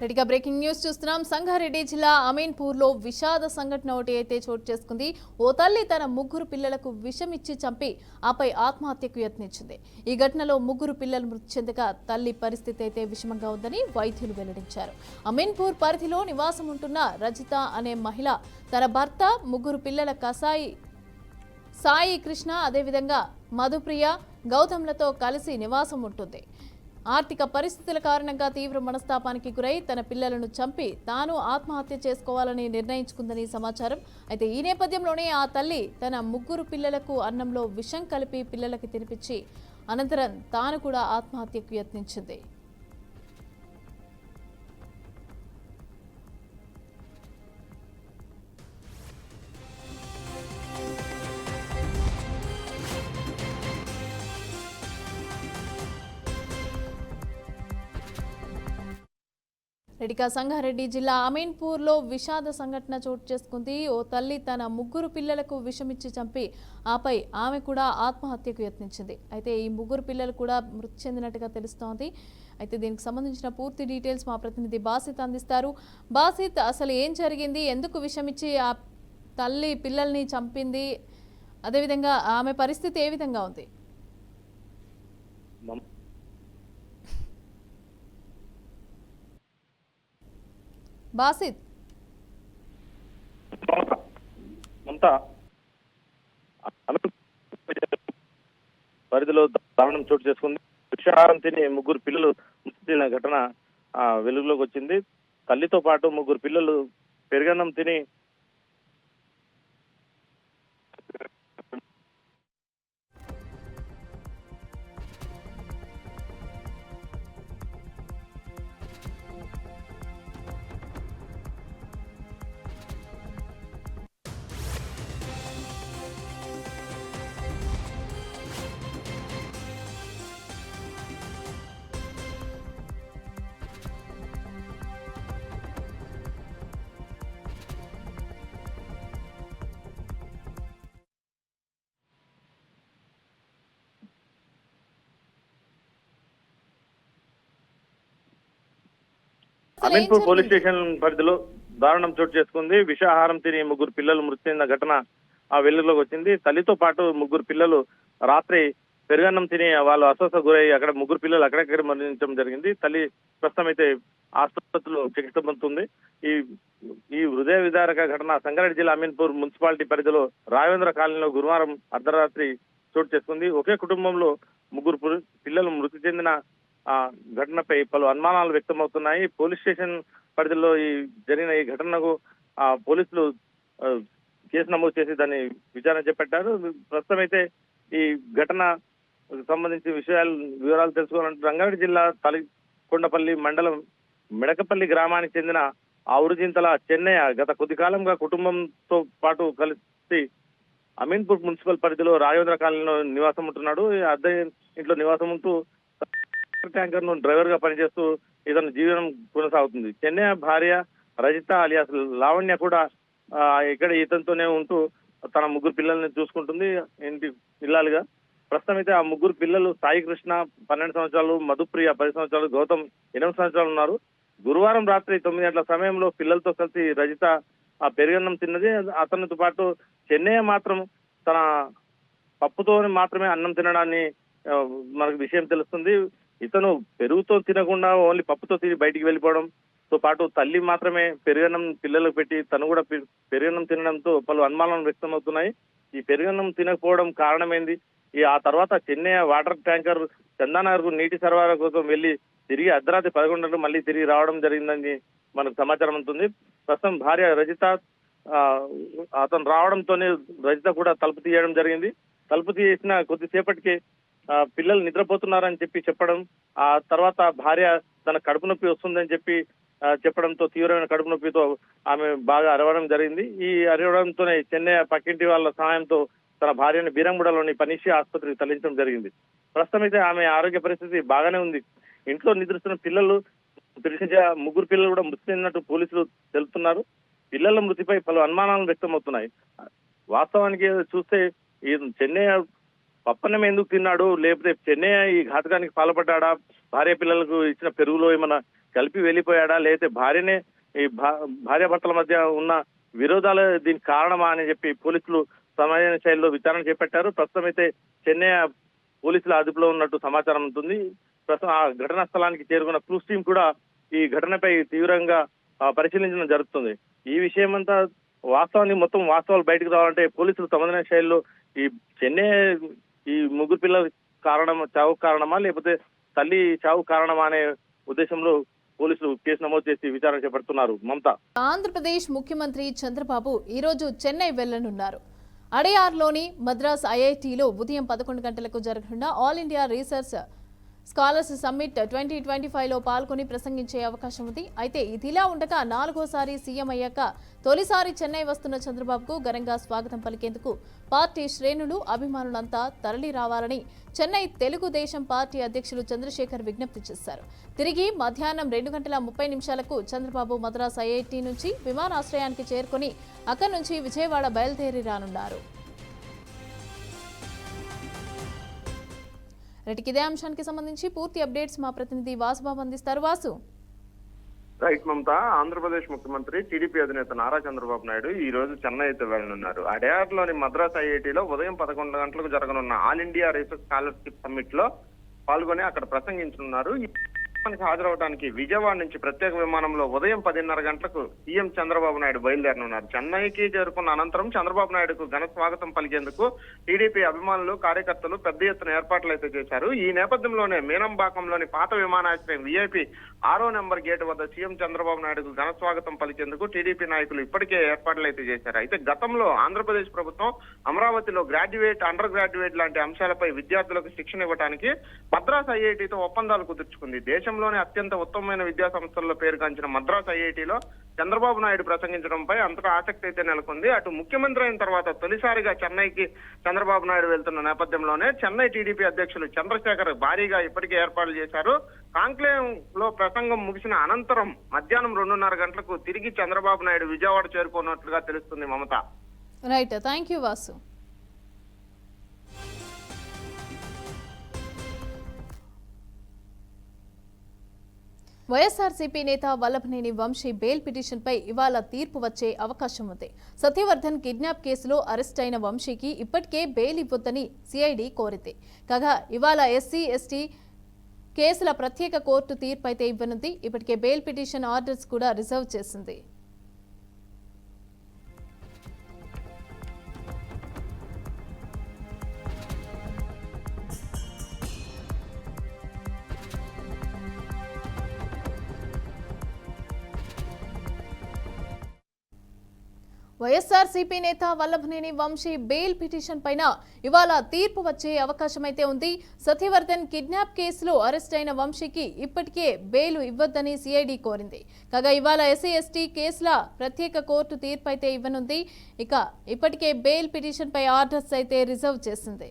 రెడీగా breaking news చూస్తున్నాం. సంగారెడ్డి జిల్లా అమీన్పూర్లో విషాద సంఘటన ఒకటి అయితే చోటు చేసుకుంది. ఓ తల్లి తన ముగ్గురు పిల్లలకు విషం ఇచ్చి చంపి ఆపై ఆత్మహత్యకు యత్నించింది. ఈ ఘటనలో ముగ్గురు పిల్లలు మృతి చెందగా తల్లి పరిస్థితి అయితే విషమంగా ఉందని వైద్యులు వెల్లడించారు. అమీన్పూర్ పరిధిలో నివాసం ఉంటున్న రజిత అనే మహిళ తన భర్త, ముగ్గురు పిల్లల సాయి కృష్ణ, అదేవిధంగా మధుప్రియ, గౌతమ్లతో కలిసి నివాసం ఉంటుంది. ఆర్థిక పరిస్థితుల కారణంగా తీవ్ర మనస్తాపానికి గురై తన పిల్లలను చంపి తాను ఆత్మహత్య చేసుకోవాలని నిర్ణయించుకుందని సమాచారం. అయితే ఈ నేపథ్యంలోనే ఆ తల్లి తన ముగ్గురు పిల్లలకు అన్నంలో విషం కలిపి పిల్లలకి తినిపించి అనంతరం తాను కూడా ఆత్మహత్యకు యత్నించింది. రెడ్డిగా సంగారెడ్డి జిల్లా అమీన్పూర్లో విషాద సంఘటన చోటు చేసుకుంది. ఓ తల్లి తన ముగ్గురు పిల్లలకు విషమిచ్చి చంపి ఆపై ఆమె కూడా ఆత్మహత్యకు యత్నించింది. అయితే ఈ ముగ్గురు పిల్లలు కూడా మృతి చెందినట్టుగా తెలుస్తోంది. అయితే దీనికి సంబంధించిన పూర్తి డీటెయిల్స్ మా ప్రతినిధి బాసిత్ అందిస్తారు. బాసిత్, అసలు ఏం జరిగింది, ఎందుకు విషమిచ్చి ఆ తల్లి పిల్లల్ని చంపింది, అదేవిధంగా ఆమె పరిస్థితి ఏ విధంగా ఉంది? బాసిత్, పరిధిలో దారుణం చోటు చేసుకుంది. విషాహారం తిని ముగ్గురు పిల్లలు మృతి చెందిన ఘటన వెలుగులోకి వచ్చింది. తల్లితో పాటు ముగ్గురు పిల్లలు పెరుగన్నం తిని అమీన్పూర్ పోలీస్ స్టేషన్ పరిధిలో దారుణం చోటు చేసుకుంది. విషాహారం తిని ముగ్గురు పిల్లలు మృతి చెందిన ఘటన వెలుగులోకి వచ్చింది. తల్లితో పాటు ముగ్గురు పిల్లలు రాత్రి పెరుగన్నం తిని వాళ్ళు అస్వస్థ గురై అక్కడ ముగ్గురు పిల్లలు అక్కడక్కడ మరణించడం జరిగింది. తల్లి ప్రస్తుతం అయితే ఆసుపత్రిలో చికిత్స పొందుతుంది. ఈ హృదయ విదారక ఘటన సంగారెడ్డి జిల్లా అమీన్పూర్ మున్సిపాలిటీ పరిధిలో రావేంద్ర కాలనీలో గురువారం అర్ధరాత్రి చోటు చేసుకుంది. ఒకే కుటుంబంలో ముగ్గురు పిల్లలు మృతి చెందిన ఘటనపై పలు అనుమానాలు వ్యక్తమవుతున్నాయి. పోలీస్ స్టేషన్ పరిధిలో జరిగిన ఈ ఘటనకు పోలీసులు కేసు నమోదు చేసి దాన్ని విచారణ చేపట్టారు. ప్రస్తుతం అయితే ఈ ఘటన సంబంధించి వివరాలు తెలుసుకోవాలంటే రంగారెడ్డి జిల్లా తలికొండపల్లి మండలం మిడకపల్లి గ్రామానికి చెందిన ఆవురుజింతల చెన్నయ్య గత కొద్ది కాలంగా కుటుంబంతో పాటు కలిసి అమీన్పూర్ మున్సిపల్ పరిధిలో రాజేంద్ర కాలనీలో నివాసం ఉంటున్నాడు. అద్దె ఇంట్లో నివాసం ఉంటూ ట్యాంకర్ ను డ్రైవర్ గా పనిచేస్తూ ఇతను జీవనం కొనసాగుతుంది. చెన్నయ్య భార్య రజిత అలియాస్ లావణ్య కూడా ఇక్కడ ఇతనితోనే ఉంటూ తన ముగ్గురు పిల్లల్ని చూసుకుంటుంది ఇంటి ఇల్లాలుగా. ప్రస్తుతం అయితే ఆ ముగ్గురు పిల్లలు సాయి కృష్ణ 12 సంవత్సరాలు, మధుప్రియ 10 సంవత్సరాలు, గౌతమ్ 8 సంవత్సరాలు ఉన్నారు. గురువారం రాత్రి 9 గంటల సమయంలో పిల్లలతో కలిసి రజిత ఆ పెరుగన్నం తిన్నది. అతనితో పాటు చెన్నయ్య మాత్రం తన పప్పుతో మాత్రమే అన్నం తినడాన్ని మనకు విషయం తెలుస్తుంది. ఇతను పెరుగుతో తినకుండా ఓన్లీ పప్పుతో తిని బయటికి వెళ్ళిపోవడంతో పాటు తల్లి మాత్రమే పెరుగన్నం పిల్లలకు పెట్టి తను కూడా పెరుగన్నం తినడంతో పలు అనుమానాలు వ్యక్తమవుతున్నాయి. ఈ పెరుగన్నం తినకపోవడం కారణమైంది. ఆ తర్వాత చెన్నై వాటర్ ట్యాంకర్ చందానగర్ కు నీటి సరఫరా కోసం వెళ్లి తిరిగి అర్ధరాత్రి 11 గంటలకు మళ్ళీ తిరిగి రావడం జరిగిందని మనకు సమాచారం ఉంటుంది. ప్రస్తుతం భార్య రజిత అతను రావడంతోనే రజిత కూడా తలుపు తీయడం జరిగింది. తలుపు తీసిన కొద్దిసేపటికి పిల్లలు నిద్రపోతున్నారని చెప్పడం, ఆ తర్వాత భార్య తన కడుపు నొప్పి వస్తుందని చెప్పడంతో తీవ్రమైన కడుపు నొప్పితో ఆమె బాగా అరవడం జరిగింది. ఈ అరవడంతోనే చెన్నై పక్కింటి వాళ్ళ సహాయంతో తన భార్యను బీరంగూడలోని పనిషి ఆసుపత్రికి తరలించడం జరిగింది. ప్రస్తుతం అయితే ఆమె ఆరోగ్య పరిస్థితి బాగానే ఉంది. ఇంట్లో నిద్రిస్తున్న పిల్లలు ముగ్గురు పిల్లలు కూడా మృతి చెందినట్టు పోలీసులు తెలుపుతున్నారు. పిల్లల మృతిపై పలు అనుమానాలు వ్యక్తమవుతున్నాయి. వాస్తవానికి చూస్తే ఈ చెన్నై పప్పన్నం ఎందుకు తిన్నాడు, లేకపోతే చెన్నై ఈ ఘాతకానికి పాల్పడ్డా, భార్య పిల్లలకు ఇచ్చిన పెరుగులో ఏమైనా కలిపి వెళ్ళిపోయాడా, లేకపోతే భార్యనే ఈ భార్యాభర్తల మధ్య ఉన్న విరోధాలు దీనికి కారణమా అని చెప్పి పోలీసులు సమాజ శైలిలో విచారణ చేపట్టారు. ప్రస్తుతం అయితే చెన్నై పోలీసుల అదుపులో ఉన్నట్టు సమాచారం ఉంటుంది. ప్రస్తుతం ఆ ఘటనా స్థలానికి చేరుకున్న క్రూస్ టీం కూడా ఈ ఘటనపై తీవ్రంగా పరిశీలించడం జరుగుతుంది. ఈ విషయం అంతా మొత్తం వాస్తవాలు బయటకు రావాలంటే పోలీసులు సమాధాన శైలిలో ఈ చెన్నై ఈ ముగ్గురు పిల్లల చావు కారణమా లేకపోతే తల్లి చావు కారణమా అనే ఉద్దేశంలో పోలీసులు కేసు నమోదు చేసి విచారణ చేపడుతున్నారు. మమత. ఆంధ్రప్రదేశ్ ముఖ్యమంత్రి చంద్రబాబు ఈరోజు చెన్నై వెళ్లనున్నారు. అడయార్లోని మద్రాస్ ఐఐటిలో ఉదయం 11 గంటలకు జరగనున్న all India research scholars summit 2025లో పాల్గొని ప్రసంగించే అవకాశం ఉంది. అయితే ఇదిలా ఉండగా 4వ సీఎం అయ్యాక తొలిసారి చెన్నై వస్తున్న చంద్రబాబుకు ఘనంగా స్వాగతం పలికేందుకు పార్టీ శ్రేణులు అభిమానులంతా తరలి రావాలని చెన్నై తెలుగుదేశం పార్టీ అధ్యక్షులు చంద్రశేఖర్ విజ్ఞప్తి చేశారు. తిరిగి మధ్యాహ్నం 2:30 చంద్రబాబు మద్రాస్ ఐఐటి నుంచి విమానాశ్రయానికి చేరుకుని అక్కడి నుంచి విజయవాడ బయలుదేరి రానున్నారు. ఇదే అంశానికి సంబంధించి పూర్తి అప్డేట్స్ మా ప్రతినిధి వాసుబాబు అందిస్తారు. వాసు. రైట్ మమత. ఆంధ్రప్రదేశ్ ముఖ్యమంత్రి టీడీపీ అధినేత నారా చంద్రబాబు నాయుడు ఈ రోజు చెన్నై అయితే వెళ్లనున్నారు. అడయార్లోని మద్రాస్ ఐఐటిలో ఉదయం 11 గంటలకు జరగనున్న all India research scholarship summit లో పాల్గొని అక్కడ ప్రసంగించనున్నారు. హాజరవడానికి విజయవాడ నుంచి ప్రత్యేక విమానంలో ఉదయం 10:30 గంటలకు సీఎం చంద్రబాబు నాయుడు బయలుదేరనున్నారు. చెన్నైకి చేరుకున్న అనంతరం చంద్రబాబు నాయుడుకు ఘన స్వాగతం పలికేందుకు టీడీపీ అభిమానులు కార్యకర్తలు పెద్ద ఎత్తున ఏర్పాట్లు అయితే చేశారు. ఈ నేపథ్యంలోనే మీనంబాకంలోని పాత విమానాశ్రయం VIP 6వ నెంబర్ గేటు వద్ద సీఎం చంద్రబాబు నాయుడుకు ఘన స్వాగతం పలికేందుకు టీడీపీ నాయకులు ఇప్పటికే ఏర్పాట్లు అయితే చేశారు. అయితే గతంలో ఆంధ్రప్రదేశ్ ప్రభుత్వం అమరావతిలో గ్రాడ్యుయేట్, అండర్ గ్రాడ్యుయేట్ లాంటి అంశాలపై విద్యార్థులకు శిక్షణ ఇవ్వడానికి మద్రాస్ ఐఐటితో ఒప్పందాలు కుదుర్చుకుంది. దేశంలోనే అత్యంత ఉత్తమమైన విద్యా సంస్థల్లో పేరుగాంచిన మద్రాస్ ఐఐటిలో చంద్రబాబు నాయుడు ప్రసంగించడంపై అంతటా ఆసక్తి అయితే నెలకొంది. అటు ముఖ్యమంత్రి అయిన తర్వాత తొలిసారిగా చెన్నైకి చంద్రబాబు నాయుడు వెళ్తున్న నేపథ్యంలోనే చెన్నై టీడీపీ అధ్యక్షులు చంద్రశేఖర్ భారీగా ఇప్పటికే ఏర్పాట్లు చేశారు. కాంక్లేవ్ లో ప్రసంగం ముగిసిన అనంతరం మధ్యాహ్నం 2:30 గంటలకు తిరిగి చంద్రబాబు నాయుడు విజయవాడ చేరుకున్నట్లుగా తెలుస్తుంది. Mamata. Right, thank you Vasu. YSRCP నేత వల్లభనేని వంశీ బెయిల్ పిటిషన్పై ఇవాళ తీర్పు వచ్చే అవకాశం ఉంది. సత్యవర్ధన్ కిడ్నాప్ కేసులో అరెస్ట్ అయిన వంశీకి ఇప్పటికే బెయిల్ ఇవ్వొద్దని సిఐడి కోరింది. కాగా ఇవాళ SC/ST కేసుల ప్రత్యేక కోర్టు తీర్పు అయితే ఇవ్వనుంది. ఇప్పటికే బెయిల్ పిటిషన్ ఆర్డర్స్ కూడా రిజర్వ్ చేసింది. వైఎస్ఆర్సీపీ నేత వల్లభనేని వంశీ బెయిల్ పిటిషన్ పైన ఇవాళ తీర్పు వచ్చే అవకాశం అయితే ఉంది. సత్యవర్ధన్ కిడ్నాప్ కేసులో అరెస్ట్ అయిన వంశీకి ఇప్పటికే బెయిల్ ఇవ్వొద్దని సిఐడి కోరింది. కాగా ఇవాళ SC/ST కేసుల ప్రత్యేక కోర్టు తీర్పు అయితే ఇవ్వనుంది. ఇక ఇప్పటికే బెయిల్ పిటిషన్ పై ఆర్డర్స్ అయితే రిజర్వ్ చేసింది.